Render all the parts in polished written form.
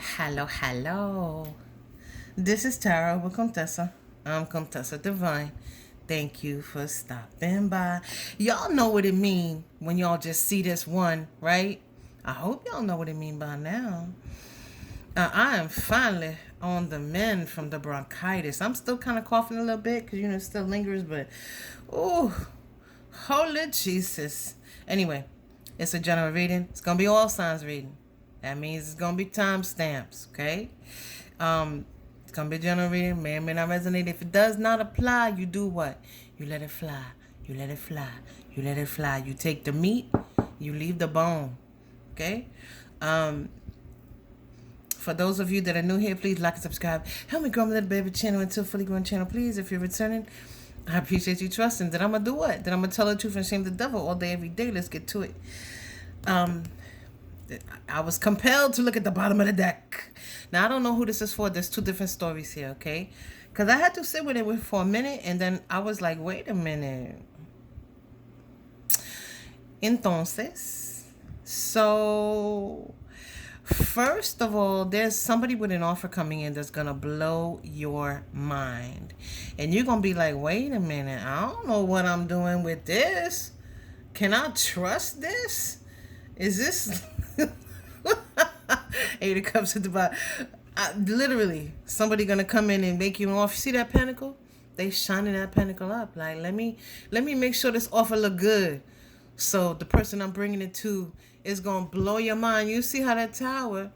Hello, hello. This is Tara with Contessa. I'm Contessa Divine. Thank you for stopping by. Y'all know what it mean when y'all just see this one, right? I hope y'all know what it mean by now. I am finally on the mend from the bronchitis. I'm still kind of coughing a little bit because, it still lingers, but, oh, holy Jesus. Anyway, it's a general reading. It's going to be all signs reading. That means it's going to be time stamps, okay? It's going to be general reading. May or may not resonate. If it does not apply, you do what? You let it fly. You let it fly. You let it fly. You take the meat. You leave the bone, okay? For those of you that are new here, please like and subscribe. Help me grow my little baby channel into a fully grown channel, please. If you're returning, I appreciate you trusting. That I'm going to do what? That I'm going to tell the truth and shame the devil all day, every day. Let's get to it. I was compelled to look at the bottom of the deck. Now, I don't know who this is for. There's two different stories here, okay? Because I had to sit with it for a minute, and then I was like, wait a minute. Entonces, so first of all, there's somebody with an offer coming in that's going to blow your mind. And you're going to be like, wait a minute. I don't know what I'm doing with this. Can I trust this? Is this... Eight of Cups at the bottom. Literally, somebody gonna come in and make you an offer. See that pentacle? They shining that pentacle up. Like, let me make sure this offer look good. So the person I'm bringing it to is gonna blow your mind. You see how that tower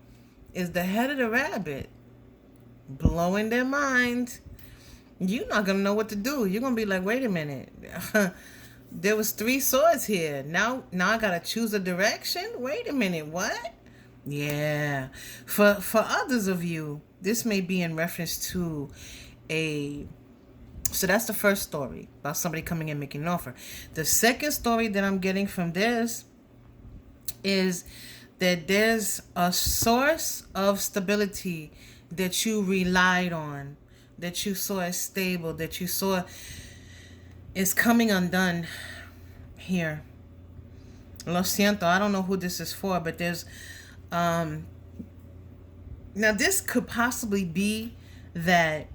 is the head of the rabbit, blowing their mind. You're not gonna know what to do. You're gonna be like, wait a minute. There was 3 swords here. Now I gotta choose a direction. Wait a minute. What? Yeah. For others of you, this may be in reference to so that's the first story about somebody coming in making an offer. The second story that I'm getting from this is that there's a source of stability that you relied on, that you saw as stable, that you saw is coming undone here. Lo siento, I don't know who this is for, but there's now this could possibly be that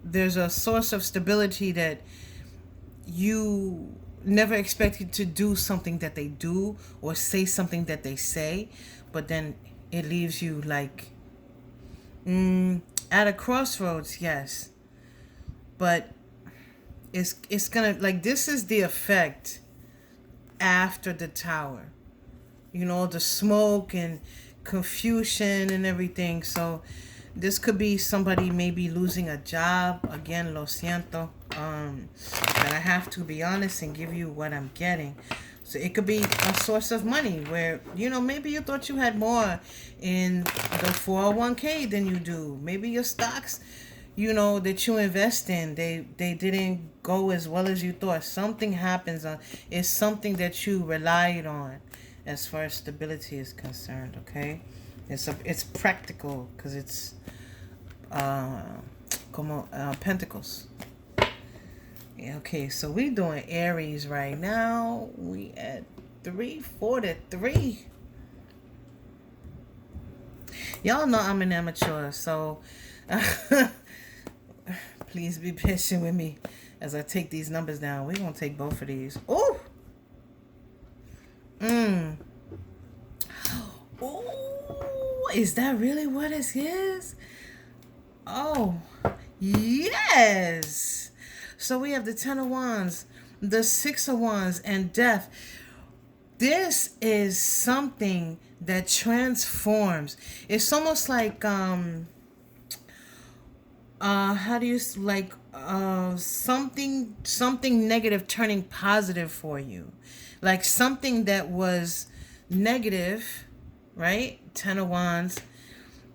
there's a source of stability that you never expected to do something that they do or say something that they say, but then it leaves you like at a crossroads. Yes, but it's gonna, like, this is the effect after the tower, the smoke and confusion and everything. So this could be somebody maybe losing a job. Again, lo siento, but I have to be honest and give you what I'm getting. So it could be a source of money where, maybe you thought you had more in the 401k than you do. Maybe your stocks, that you invest in, they didn't go as well as you thought. Something happens. It's something that you relied on as far as stability is concerned, okay? It's practical because it's pentacles. Yeah, okay, so we doing Aries right now. We at 343. Y'all know I'm an amateur, so please be patient with me as I take these numbers down. We're going to take both of these. Ooh! Ooh! Is that really what it is? Oh, yes! So we have the 10 of Wands, the 6 of Wands, and Death. This is something that transforms. It's almost like how do you like something negative turning positive for you, like something that was negative, right? 10 of Wands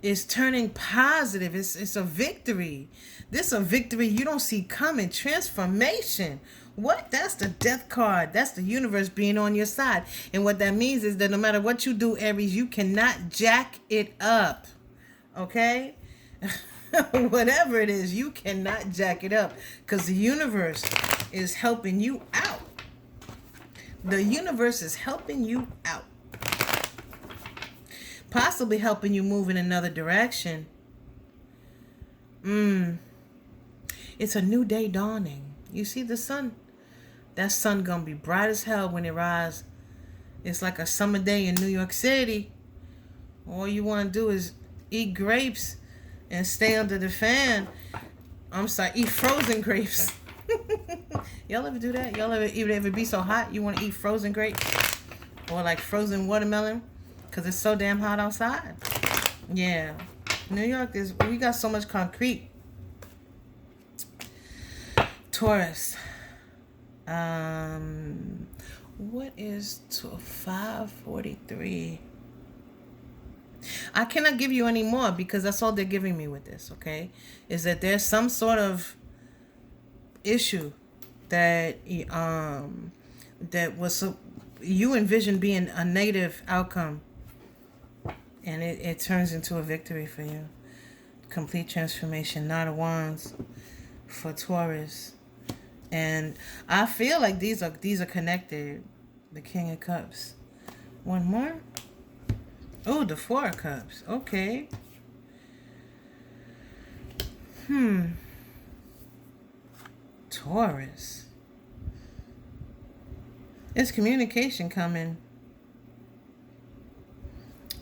is turning positive. It's a victory. This is a victory you don't see coming. Transformation. What? That's the Death card. That's the universe being on your side. And what that means is that no matter what you do, Aries, you cannot jack it up. Okay? Whatever it is, you cannot jack it up because the universe is helping you out. The universe is helping you out. possibly helping you move in another direction. It's a new day dawning. You see the sun? That sun gonna be bright as hell when it rises. It's like a summer day in New York City. All you want to do is eat grapes and stay under the fan. I'm sorry, eat frozen grapes. Y'all ever do that? Y'all ever be so hot you want to eat frozen grapes? Or like frozen watermelon? Because it's so damn hot outside. Yeah. New York we got so much concrete. Taurus. What is 543? I cannot give you any more because that's all they're giving me with this, okay? Is that there's some sort of issue that that was you envision being a negative outcome, and it turns into a victory for you. Complete transformation. Knight of Wands for Taurus. And I feel like these are connected. The King of Cups. One more. Oh, the Four of Cups. Okay. Taurus. There's communication coming.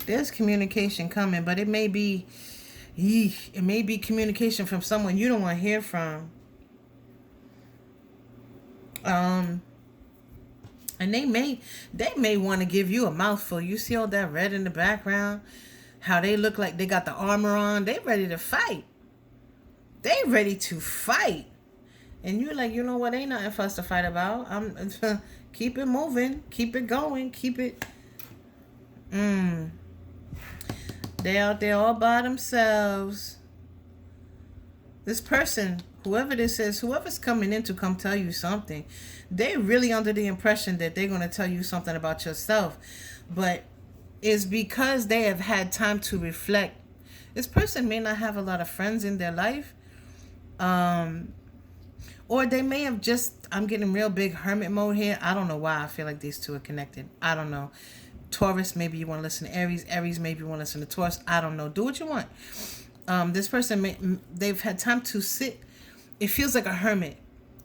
There's communication coming, but it may be communication from someone you don't want to hear from. And they may want to give you a mouthful. You see all that red in the background? How they look like they got the armor on. They ready to fight. They ready to fight. And you're like, you know what? Ain't nothing for us to fight about. Keep it moving. Keep it going. Keep it. They out there all by themselves. This person, whoever this is, whoever's coming in to come tell you something, they really under the impression that they're going to tell you something about yourself. But it's because they have had time to reflect. This person may not have a lot of friends in their life. Or they may have just, I'm getting real big hermit mode here. I don't know why I feel like these two are connected. I don't know. Taurus, maybe you want to listen to Aries. Aries, maybe you want to listen to Taurus. I don't know. Do what you want. This person, they've had time to sit. It feels like a hermit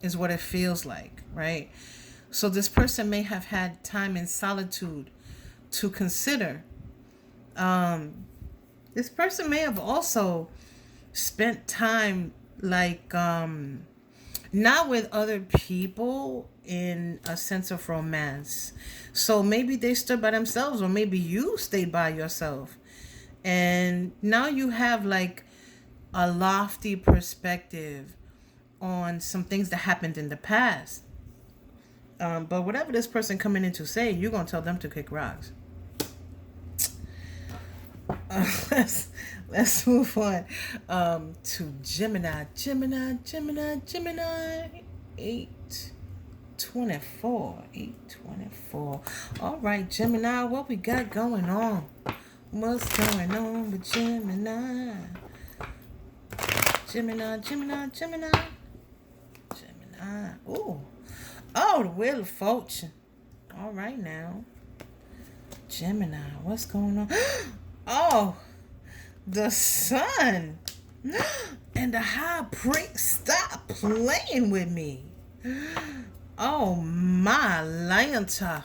is what it feels like, right? So this person may have had time in solitude to consider. This person may have also spent time like not with other people in a sense of romance. So maybe they stood by themselves, or maybe you stayed by yourself. And now you have like a lofty perspective on some things that happened in the past. But whatever this person coming in to say, you're going to tell them to kick rocks. Let's move on to Gemini. Gemini. 824. All right, Gemini, what we got going on? What's going on with Gemini? Gemini. Ooh. Oh, the Wheel of Fortune. All right now. Gemini, what's going on? Oh, the Sun. And the High Priest. Stop playing with me. Oh, my Lanta.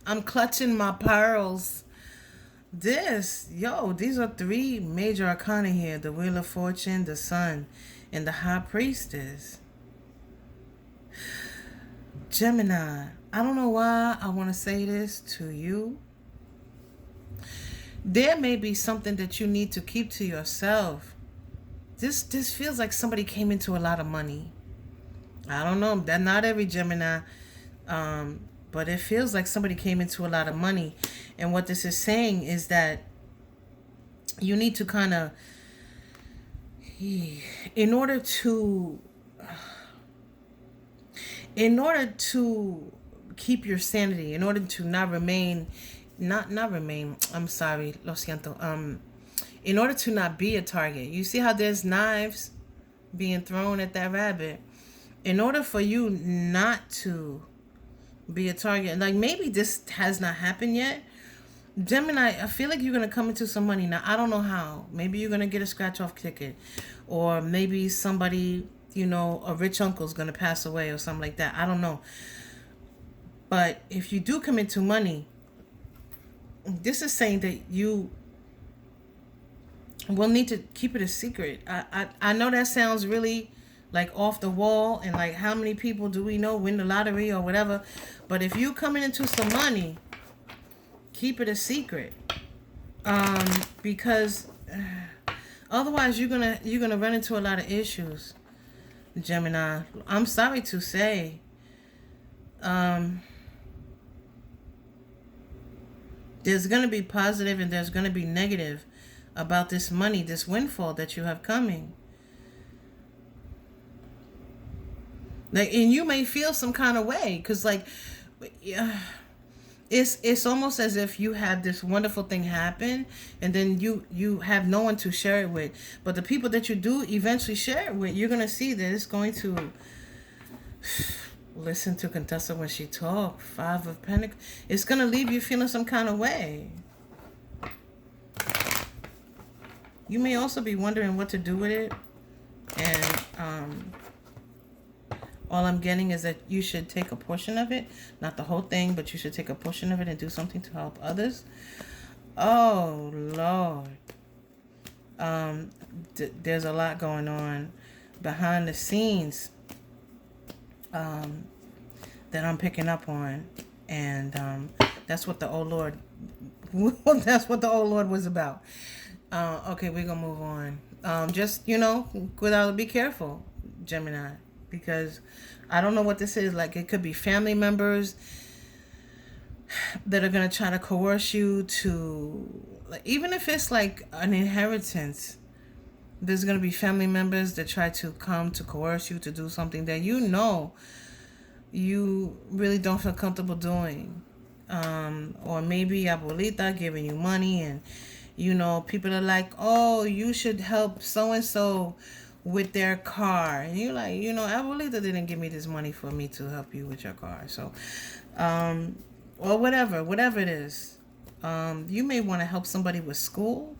I'm clutching my pearls. These are three major arcana here. The Wheel of Fortune, the Sun, and the High Priestess. Gemini, I don't know why I want to say this to you. There may be something that you need to keep to yourself. This feels like somebody came into a lot of money. I don't know. That not every Gemini. But it feels like somebody came into a lot of money. And what this is saying is that you need to kind of, in order to keep your sanity, in order to not remain, I'm sorry, lo siento. In order to not be a target. You see how there's knives being thrown at that rabbit? In order for you not to be a target, like maybe this has not happened yet, Gemini, I feel like you're going to come into some money. Now, I don't know how. Maybe you're going to get a scratch-off ticket. Or maybe somebody, a rich uncle's going to pass away or something like that. I don't know. But if you do come into money, this is saying that you will need to keep it a secret. I know that sounds really like off the wall, and like how many people do we know win the lottery or whatever. But if you coming into some money, keep it a secret. Because otherwise you're gonna run into a lot of issues, Gemini. I'm sorry to say. There's going to be positive and there's going to be negative about this money, this windfall that you have coming. Like, and you may feel some kind of way because, like, it's almost as if you had this wonderful thing happen and then you have no one to share it with. But the people that you do eventually share it with, you're going to see that it's going to... Listen to Contessa when she talks. 5 of Pentacles. It's going to leave you feeling some kind of way. You may also be wondering what to do with it. And all I'm getting is that you should take a portion of it. Not the whole thing, but you should take a portion of it and do something to help others. Oh, Lord. There's a lot going on behind the scenes. That I'm picking up on, and that's what the old Lord was about. Okay, we're gonna move on. Just without be careful, Gemini, because I don't know what this is. Like, it could be family members that are gonna try to coerce you to, like, even if it's like an inheritance. There's going to be family members that try to come to coerce you to do something that you really don't feel comfortable doing. Or maybe abuelita giving you money and, people are like, oh, you should help so-and-so with their car. And you're like, abuelita didn't give me this money for me to help you with your car. So, or whatever it is. You may want to help somebody with school.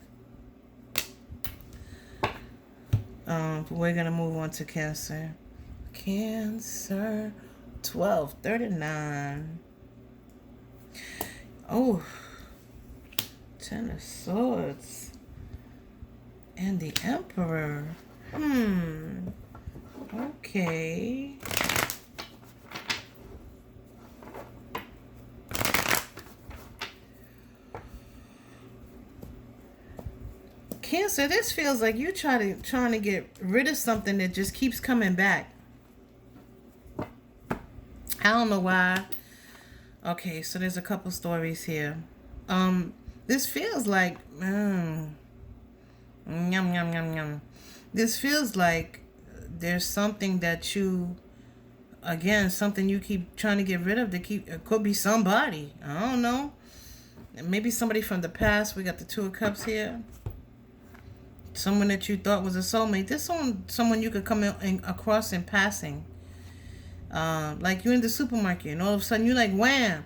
We're going to move on to Cancer. Cancer 1239. Oh, 10 of Swords. And the Emperor. Okay. Cancer, this feels like you trying to get rid of something that just keeps coming back. I don't know why. Okay, so there's a couple stories here. This feels like yum yum yum yum. This feels like there's something that something you keep trying to get rid of. It could be somebody. I don't know. Maybe somebody from the past. We got the 2 of Cups here. Someone that you thought was a soulmate. This someone you could come across in passing. Like you're in the supermarket and all of a sudden you're like, wham!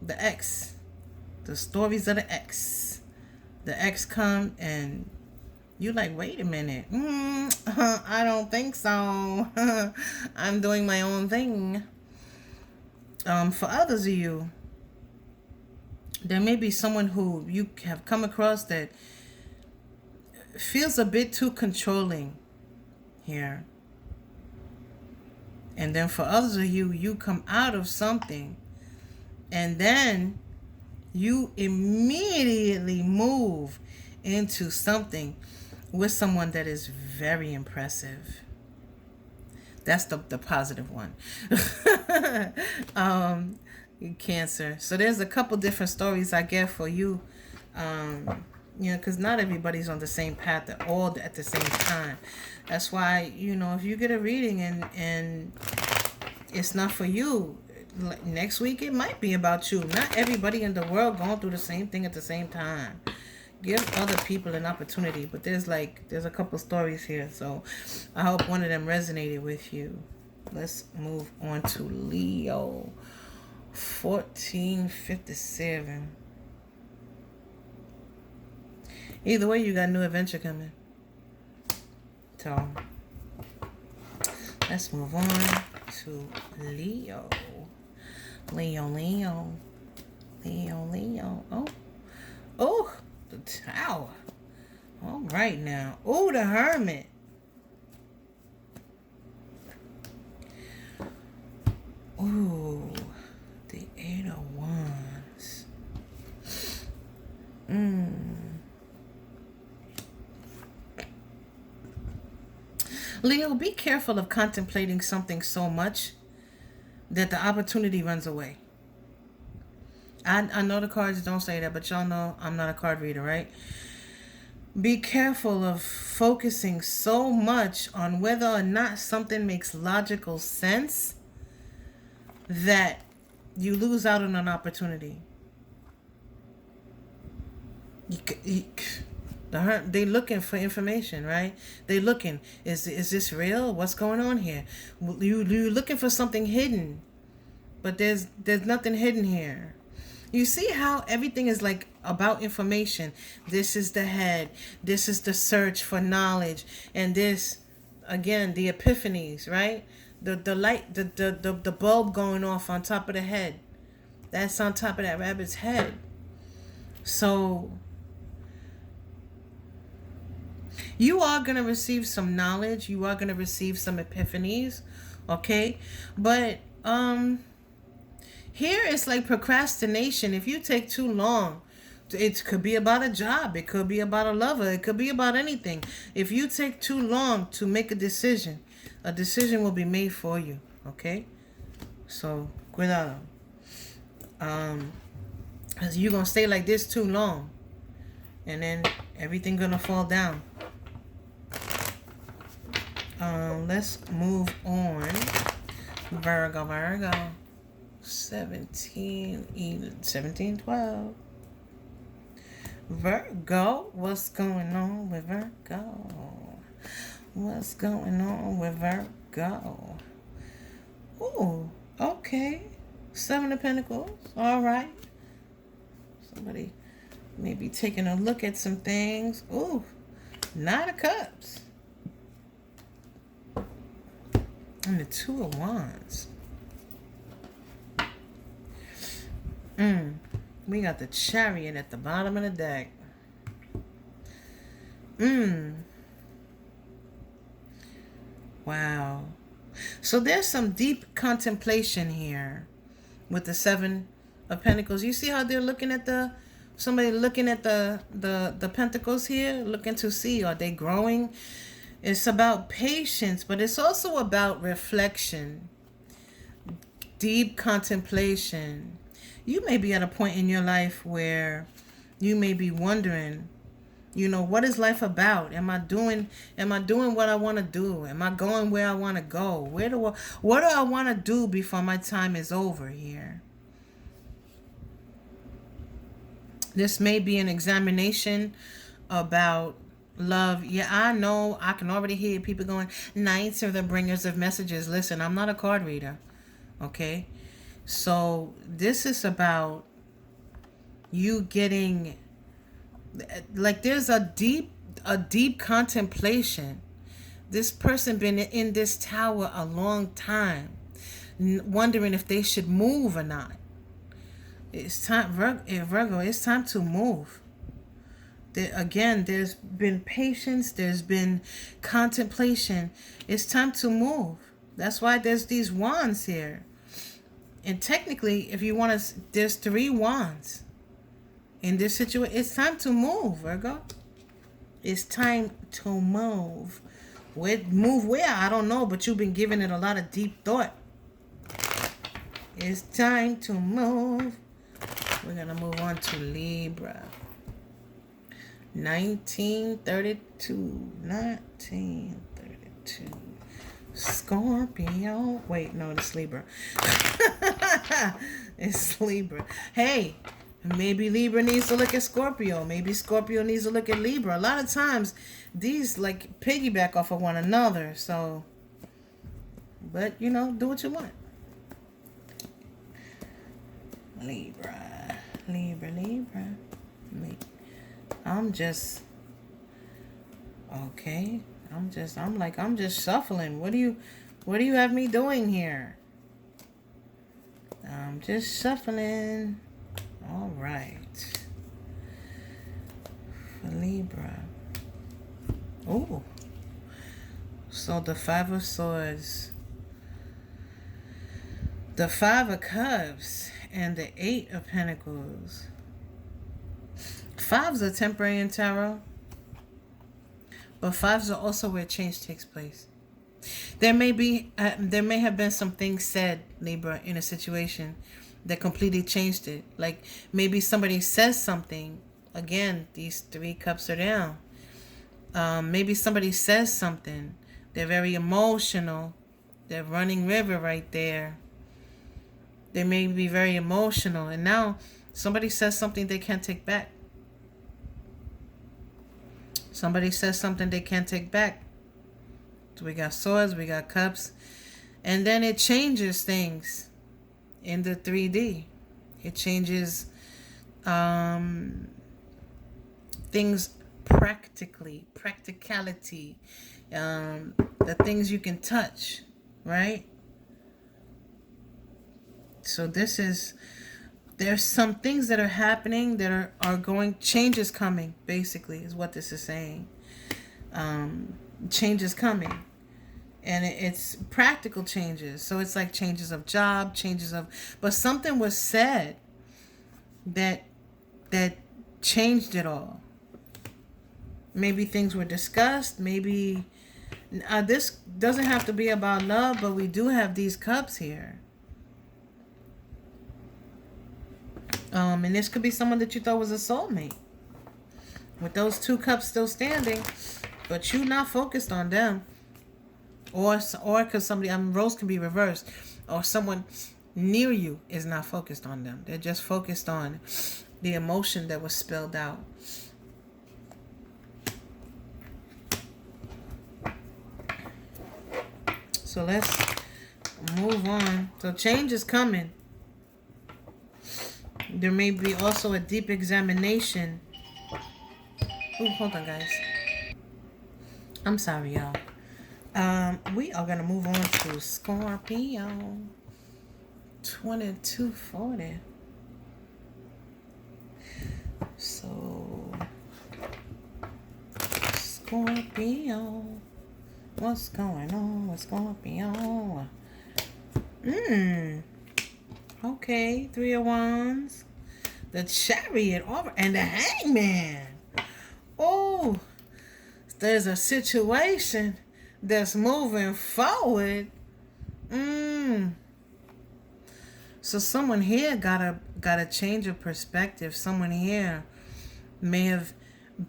The ex. The stories of the ex. The ex come and you're like, wait a minute. I don't think so. I'm doing my own thing. For others of you, there may be someone who you have come across that feels a bit too controlling here. And then for others of you, you come out of something and then you immediately move into something with someone that is very impressive. That's the positive one. Cancer. So there's a couple different stories I get for you. Because not everybody's on the same path at the same time. That's why, if you get a reading and it's not for you, next week it might be about you. Not everybody in the world going through the same thing at the same time. Give other people an opportunity. But there's a couple stories here. So I hope one of them resonated with you. Let's move on to Leo. 1457. Either way, you got a new adventure coming. So, let's move on to Leo. Leo. Oh, the Tower. All right now. Oh, the Hermit. Oh, the Eight of Wands. Leo, be careful of contemplating something so much that the opportunity runs away. I know the cards don't say that, but y'all know I'm not a card reader, right? Be careful of focusing so much on whether or not something makes logical sense that you lose out on an opportunity. They looking for information, right? They looking, is this real? What's going on here? You're looking for something hidden, but there's nothing hidden here. You see how everything is like about information. This is the head. This is the search for knowledge. And this, again, the epiphanies, right? The light, the bulb going off on top of the head. That's on top of that rabbit's head. So you are going to receive some knowledge. You are going to receive some epiphanies. Okay? But, here it's like procrastination. If you take too long, it could be about a job. It could be about a lover. It could be about anything. If you take too long to make a decision will be made for you. Okay? So, cuidado. Because you're going to stay like this too long. And then everything going to fall down. Let's move on. Virgo. 1712. Virgo, what's going on with Virgo? What's going on with Virgo? Ooh, okay. Seven of Pentacles. All right. Somebody may be taking a look at some things. Ooh, Nine of Cups. And the Two of Wands. We got the Chariot at the bottom of the deck. Wow. So there's some deep contemplation here with the Seven of Pentacles. You see how they're looking at somebody looking at the Pentacles here, looking to see, are they growing? It's about patience, but it's also about reflection, deep contemplation. You may be at a point in your life where you may be wondering, what is life about? Am I doing what I want to do? Am I going where I want to go? What do I want to do before my time is over here? This may be an examination about love. Yeah, I know. I can already hear people going, Knights are the bringers of messages. Listen, I'm not a card reader. Okay? So this is about you getting, like, there's a deep contemplation. This person been in this tower a long time, wondering if they should move or not. It's time, Virgo, it's time to move. Again, there's been patience, there's been contemplation. It's time to move. That's why there's these wands here. And technically, if you want to, there's 3 wands in this situation. It's time to move, Virgo. It's time to move. Move where? I don't know, but you've been giving it a lot of deep thought. It's time to move. We're going to move on to Libra. 1932. Scorpio. Wait, no, it's Libra. It's Libra. Hey, maybe Libra needs to look at Scorpio. Maybe Scorpio needs to look at Libra. A lot of times, these like piggyback off of one another. So, but do what you want. Libra. I'm just okay. I'm just shuffling. What do you have me doing here? I'm just shuffling. All right. For Libra. Oh. So the Five of Swords, the Five of Cups, and the Eight of Pentacles. Fives are temporary in tarot, but fives are also where change takes place. There may have been some things said, Libra, in a situation that completely changed it. Like maybe somebody says something. Again, these 3 cups are down. Maybe somebody says something. They're very emotional. They're running river right there. They may be very emotional. And now somebody says something they can't take back. Somebody says something they can't take back. So we got swords, we got cups. And then it changes things in the 3D. It changes things practicality, the things you can touch, right? So there's some things that are happening that are going, change is coming, basically, is what this is saying. Change is coming. And it's practical changes. So it's like changes of job, but something was said that changed it all. Maybe things were discussed. Maybe this doesn't have to be about love, but we do have these cups here. And this could be someone that you thought was a soulmate. With those 2 cups still standing, but you not focused on them. Or because somebody, roles can be reversed. Or someone near you is not focused on them. They're just focused on the emotion that was spilled out. So let's move on. So change is coming. There may be also a deep examination. Oh, hold on, guys. I'm sorry, y'all. We are going to move on to Scorpio. 2240. So, Scorpio. What's going on with Scorpio? Okay, 3 of Wands. The Chariot over and the Hangman. Oh, there's a situation that's moving forward. So someone here got a change of perspective. Someone here may have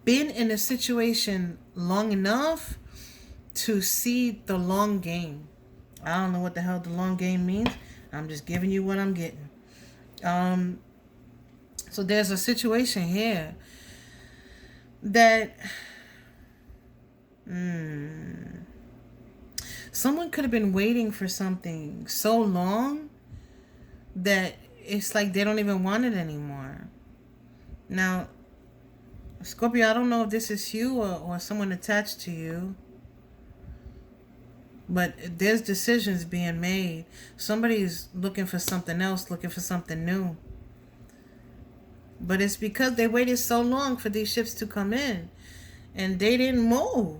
been in a situation long enough to see the long game. I don't know what the hell the long game means. I'm just giving you what I'm getting. So there's a situation here that someone could have been waiting for something so long that it's like they don't even want it anymore. Now, Scorpio, I don't know if this is you or someone attached to you, but there's decisions being made. Somebody's looking for something else, looking for something new. But it's because they waited so long for these ships to come in, and they didn't move.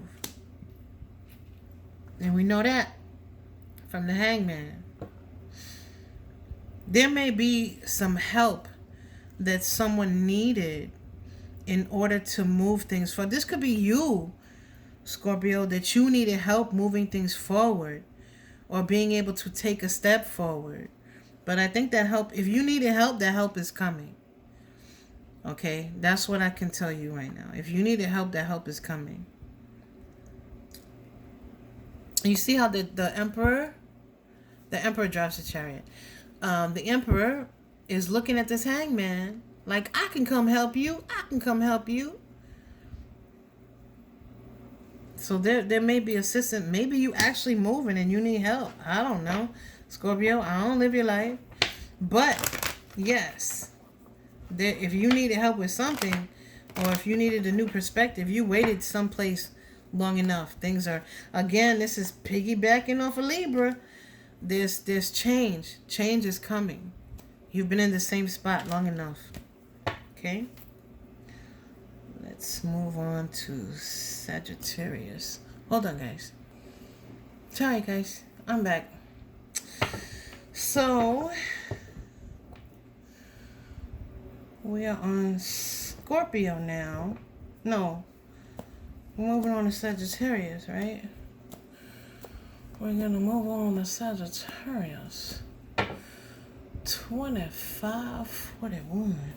And we know that from the Hangman. There may be some help that someone needed in order to move things forward. This could be you, Scorpio, that you needed help moving things forward or being able to take a step forward. But I think that help, if you needed help, that help is coming. Okay, that's what I can tell you right now. If you needed help, that help is coming. You see how the Emperor drives the Chariot. The Emperor is looking at this Hangman like, I can come help you. I can come help you. So there may be assistance. Maybe you actually moving and you need help. I don't know. Scorpio, I don't live your life. But, yes, if you needed help with something, Or if you needed a new perspective, you waited someplace long enough. Things are, again, this is piggybacking off of Libra. There's change. Change is coming. You've been in the same spot long enough. Okay? Let's move on to Sagittarius. Hold on, guys. Sorry, guys. I'm back. So, we are on Scorpio now. No. We're moving on to Sagittarius, right? We're going to move on to Sagittarius. 2541.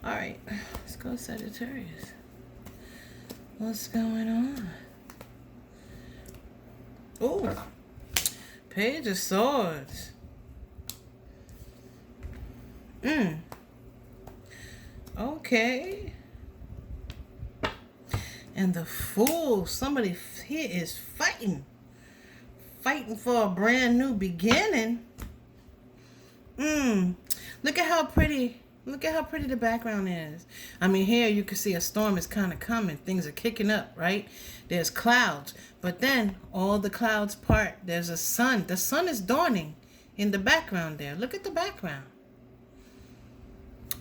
All right. Let's go Sagittarius. What's going on? Oh. Page of Swords. Okay. And the Fool. Somebody here is fighting. Fighting for a brand new beginning. Look at how pretty. Look at how pretty the background is. I mean, here you can see a storm is kind of coming. Things are kicking up, right? There's clouds. But then all the clouds part. There's a sun. The sun is dawning in the background there. Look at the background.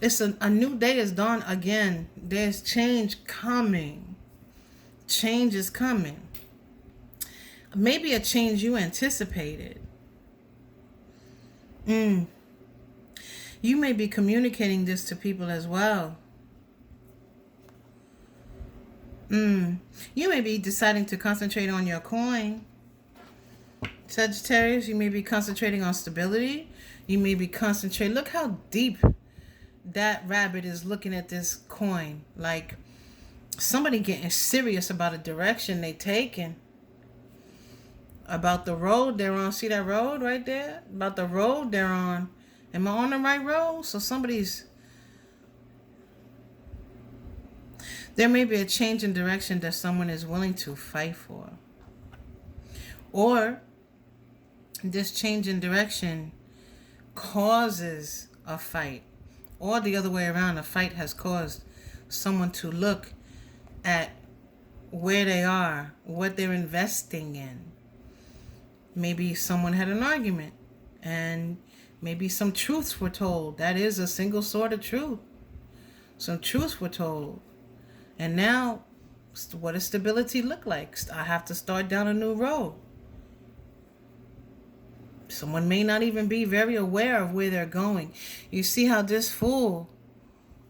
It's a new day is dawn again. There's change coming. Change is coming. Maybe a change you anticipated. You may be communicating this to people as well. You may be deciding to concentrate on your coin. Sagittarius, you may be concentrating on stability. You may be concentrating. Look how deep that rabbit is looking at this coin. Like somebody getting serious about a direction they taking. About the road they're on. See that road right there? About the road they're on. Am I on the right road? So there may be a change in direction that someone is willing to fight for. Or this change in direction causes a fight. Or the other way around, a fight has caused someone to look at where they are, what they're investing in. Maybe someone had an argument and maybe some truths were told. That is a single sword of truth. Some truths were told. And now, what does stability look like? I have to start down a new road. Someone may not even be very aware of where they're going. You see how this Fool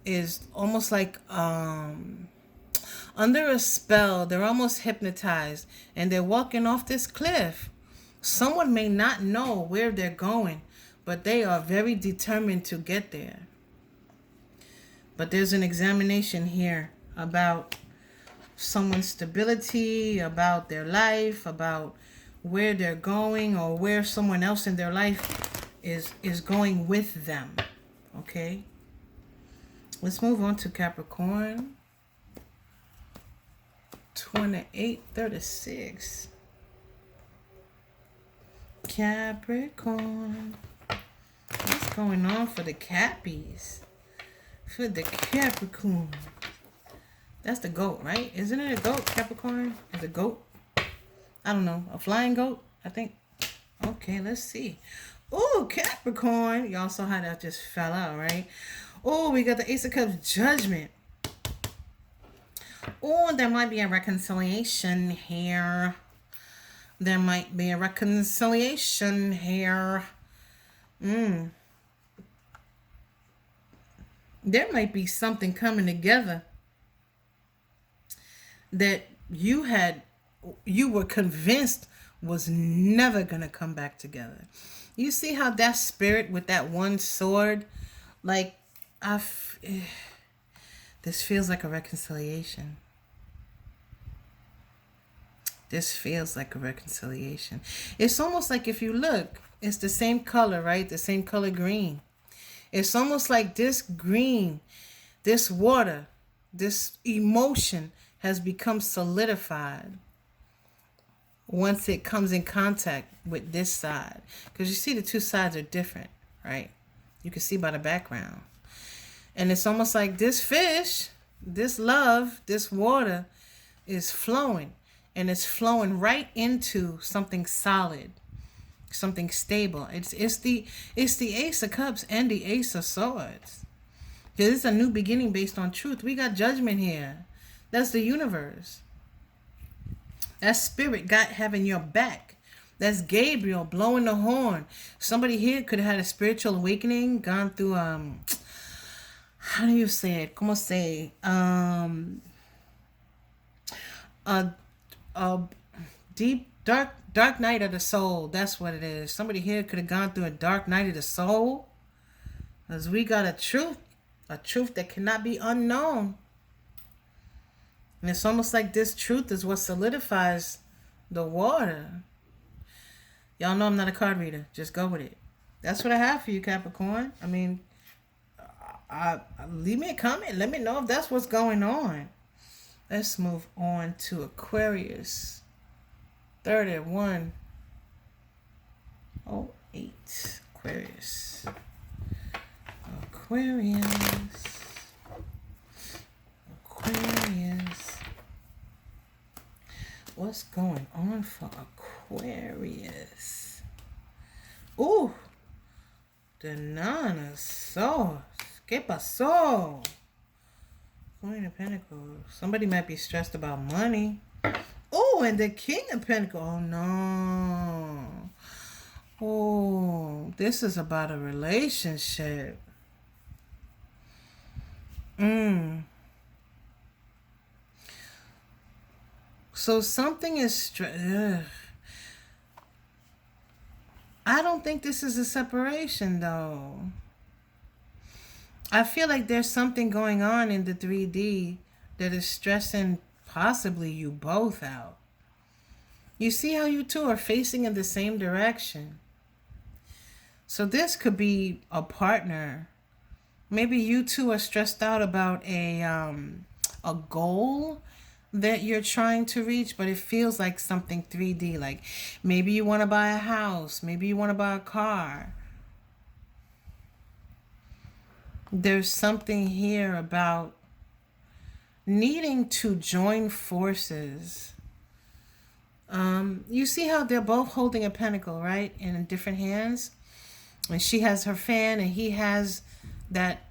is almost like under a spell. They're almost hypnotized and they're walking off this cliff. Someone may not know where they're going, but they are very determined to get there. But there's an examination here about someone's stability, about their life, about where they're going, or where someone else in their life is going with them. Okay? Let's move on to Capricorn. 2836. Capricorn. What's going on for the Cappies? For the Capricorn. That's the goat, right? Isn't it a goat, Capricorn? Is a goat? I don't know. A flying goat, I think. Okay, let's see. Oh, Capricorn. Y'all saw how that just fell out, right? Oh, we got the Ace of Cups, Judgment. Oh, there might be a reconciliation here. There might be a reconciliation here. There might be something coming together that you were convinced was never going to come back together. You see how that spirit with that one sword, like, this feels like a reconciliation. This feels like a reconciliation. It's almost like if you look, it's the same color, right? The same color green. It's almost like this green, this water, this emotion has become solidified once it comes in contact with this side. Because you see the two sides are different, right? You can see by the background. And it's almost like this fish, this love, this water is flowing. And it's flowing right into something solid, something stable. It's the Ace of Cups and the Ace of Swords. Because it's a new beginning based on truth. We got judgment here. That's the universe. That's spirit having your back. That's Gabriel blowing the horn. Somebody here could have had a spiritual awakening, gone through how do you say it? Como say? A deep dark night of the soul. That's what it is. Somebody here could have gone through a dark night of the soul. Because we got a truth that cannot be unknown. And it's almost like this truth is what solidifies the water. Y'all know I'm not a card reader. Just go with it. That's what I have for you, Capricorn. I mean, leave me a comment. Let me know if that's what's going on. Let's move on to Aquarius. 3108. Aquarius. What's going on for Aquarius? Ooh, the Nine of Swords. ¿Qué pasó? Queen of Pentacles. Somebody might be stressed about money. Oh, and the King of Pentacles. Oh, no. Oh, this is about a relationship. So something is I don't think this is a separation, though. I feel like there's something going on in the 3D that is stressing possibly you both out. You see how you two are facing in the same direction. So this could be a partner. Maybe you two are stressed out about a goal that you're trying to reach, but it feels like something 3D. Like maybe you want to buy a house. Maybe you want to buy a car. There's something here about needing to join forces. You see how they're both holding a pentacle, right? In different hands. And she has her fan and he has that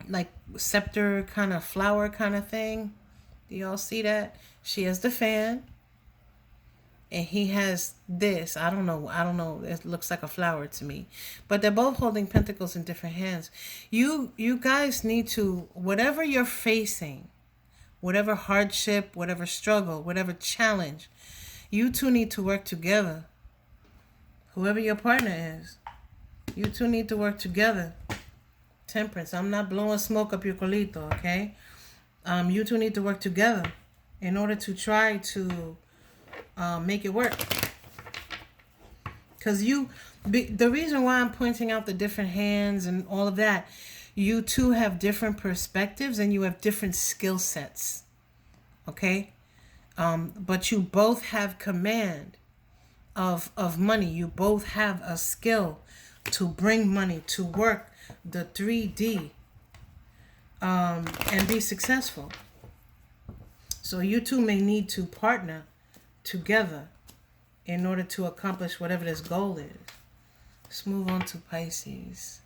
like scepter kind of flower kind of thing. Do y'all see that? She has the fan and he has this. I don't know. It looks like a flower to me. But they're both holding pentacles in different hands. You guys need to, whatever you're facing, whatever hardship, whatever struggle, whatever challenge, you two need to work together. Whoever your partner is, you two need to work together. Temperance. I'm not blowing smoke up your colito, okay? You two need to work together in order to try to make it work. Because the reason why I'm pointing out the different hands and all of that, you two have different perspectives and you have different skill sets. Okay? But you both have command of money. You both have a skill to bring money, to work the 3D and be successful. So you two may need to partner together in order to accomplish whatever this goal is. Let's move on to Pisces.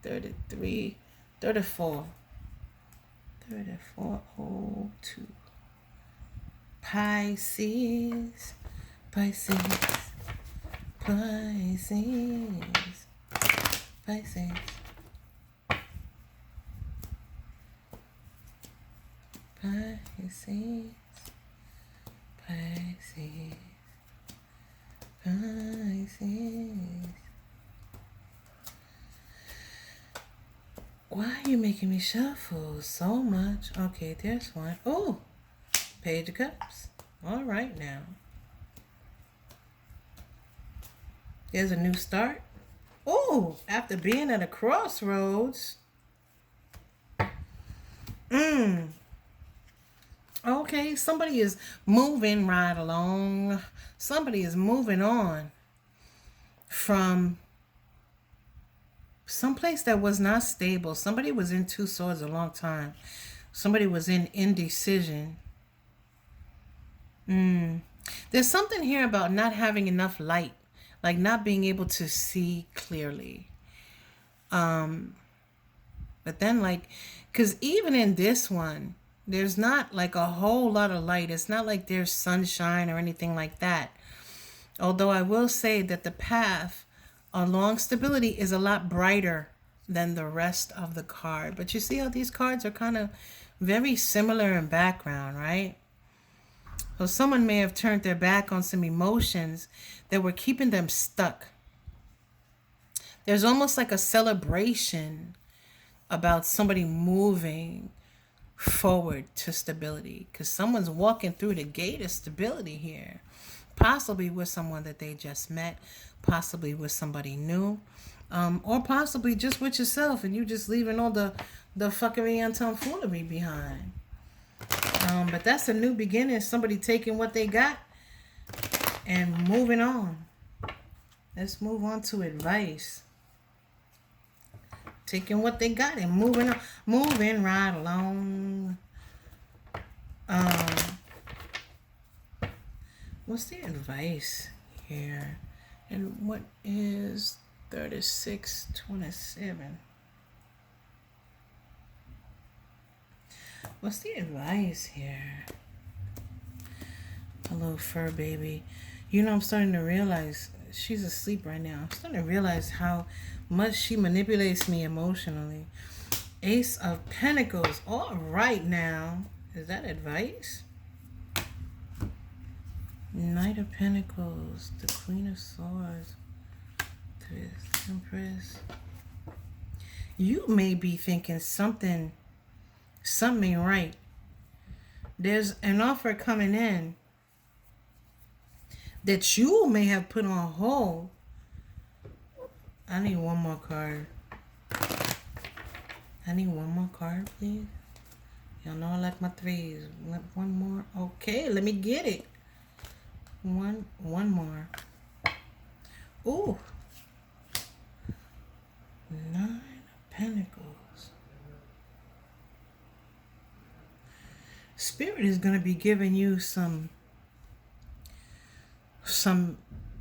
3402. Pisces. Why are you making me shuffle so much? Okay, there's one. Oh, Page of Cups. All right now. There's a new start. Oh, after being at a crossroads. Okay, somebody is moving right along. Somebody is moving on from someplace that was not stable. Somebody was in two swords a long time. Somebody was in indecision. There's something here about not having enough light, like not being able to see clearly. But then, like, because even in this one, there's not like a whole lot of light. It's not like there's sunshine or anything like that. Although I will say that the path along stability is a lot brighter than the rest of the card. But you see how these cards are kind of very similar in background, right? So someone may have turned their back on some emotions that were keeping them stuck. There's almost like a celebration about somebody moving forward to stability, because someone's walking through the gate of stability here, possibly with someone that they just met, possibly with somebody new, or possibly just with yourself, and you just leaving all the fuckery and tomfoolery behind. But that's a new beginning. Somebody taking what they got and moving on. Let's move on to advice. Taking what they got and moving on, moving right along. What's the advice here? And what is 3627? What's the advice here? Hello, fur baby. You know, I'm starting to realize she's asleep right now. I'm starting to realize how much she manipulates me emotionally. Ace of Pentacles. All right now. Is that advice? Knight of Pentacles. The Queen of Swords. The Empress. You may be thinking something ain't right. There's an offer coming in that you may have put on hold. I need one more card. I need one more card, please. Y'all know I like my threes. One more. Okay, let me get it. One more. Ooh. 9 of Pentacles. Spirit is going to be giving you some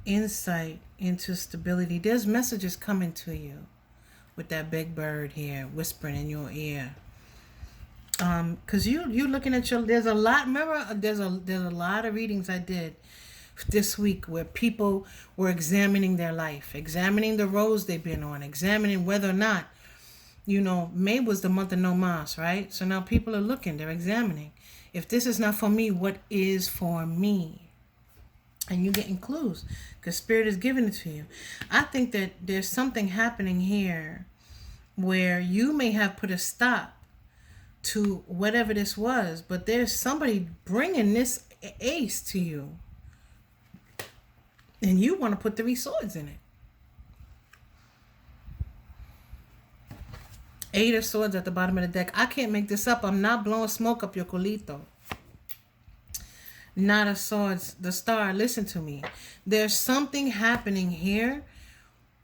insight into stability. There's messages coming to you with that big bird here whispering in your ear. Because you looking at your, there's a lot, remember, there's a lot of readings I did this week where people were examining their life, examining the roads they've been on, examining whether or not, you know, May was the month of no mas, right? So now people are looking, they're examining. If this is not for me, what is for me? And you're getting clues because Spirit is giving it to you. I think that there's something happening here where you may have put a stop to whatever this was, but there's somebody bringing this ace to you. And you want to put 3 swords in it. 8 of Swords at the bottom of the deck. I can't make this up. I'm not blowing smoke up your colito. Knight of Swords, the Star. Listen to me. There's something happening here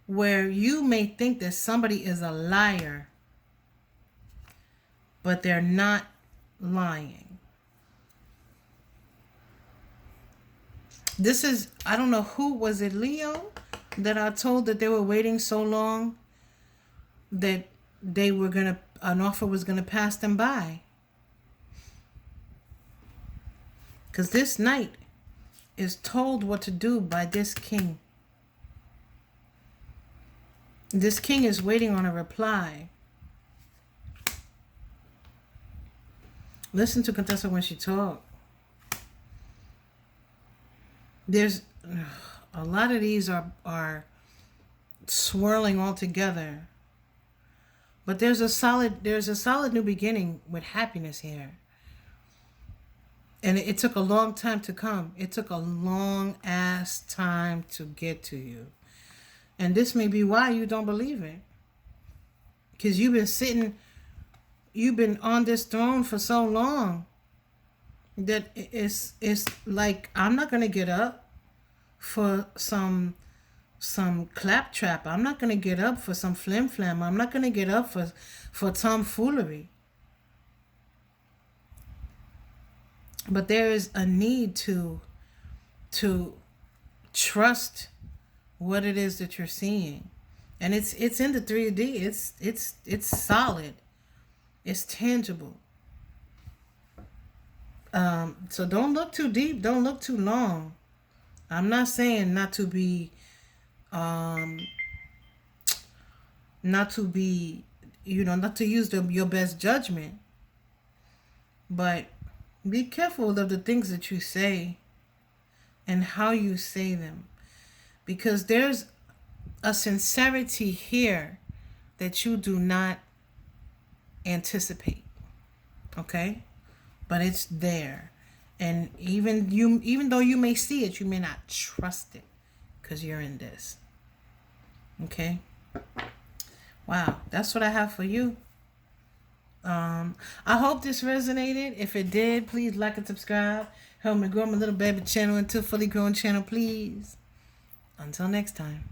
where you may think that somebody is a liar, but they're not lying. This is, I don't know who, was it Leo that I told that they were waiting so long that they were going to, an offer was going to pass them by. Because this knight is told what to do by this king. This king is waiting on a reply. Listen to Contessa when she talks. There's a lot of these are swirling all together. But there's a solid new beginning with happiness here. And it took a long time to come. It took a long ass time to get to you. And this may be why you don't believe it. Because you've been on this throne for so long that it's like, I'm not going to get up for some some claptrap. I'm not going to get up for some flim flam. I'm not going to get up for tomfoolery. But there is a need to trust what it is that you're seeing. And it's in the 3D. It's solid. It's tangible. So don't look too deep. Don't look too long. I'm not saying not to be, not to use your best judgment. But be careful of the things that you say and how you say them. Because there's a sincerity here that you do not anticipate. Okay? But it's there. And even though you may see it, you may not trust it because you're in this. Okay? Wow, that's what I have for you. I hope this resonated. If it did, please like and subscribe. Help me grow my little baby channel into a fully grown channel, please. Until next time.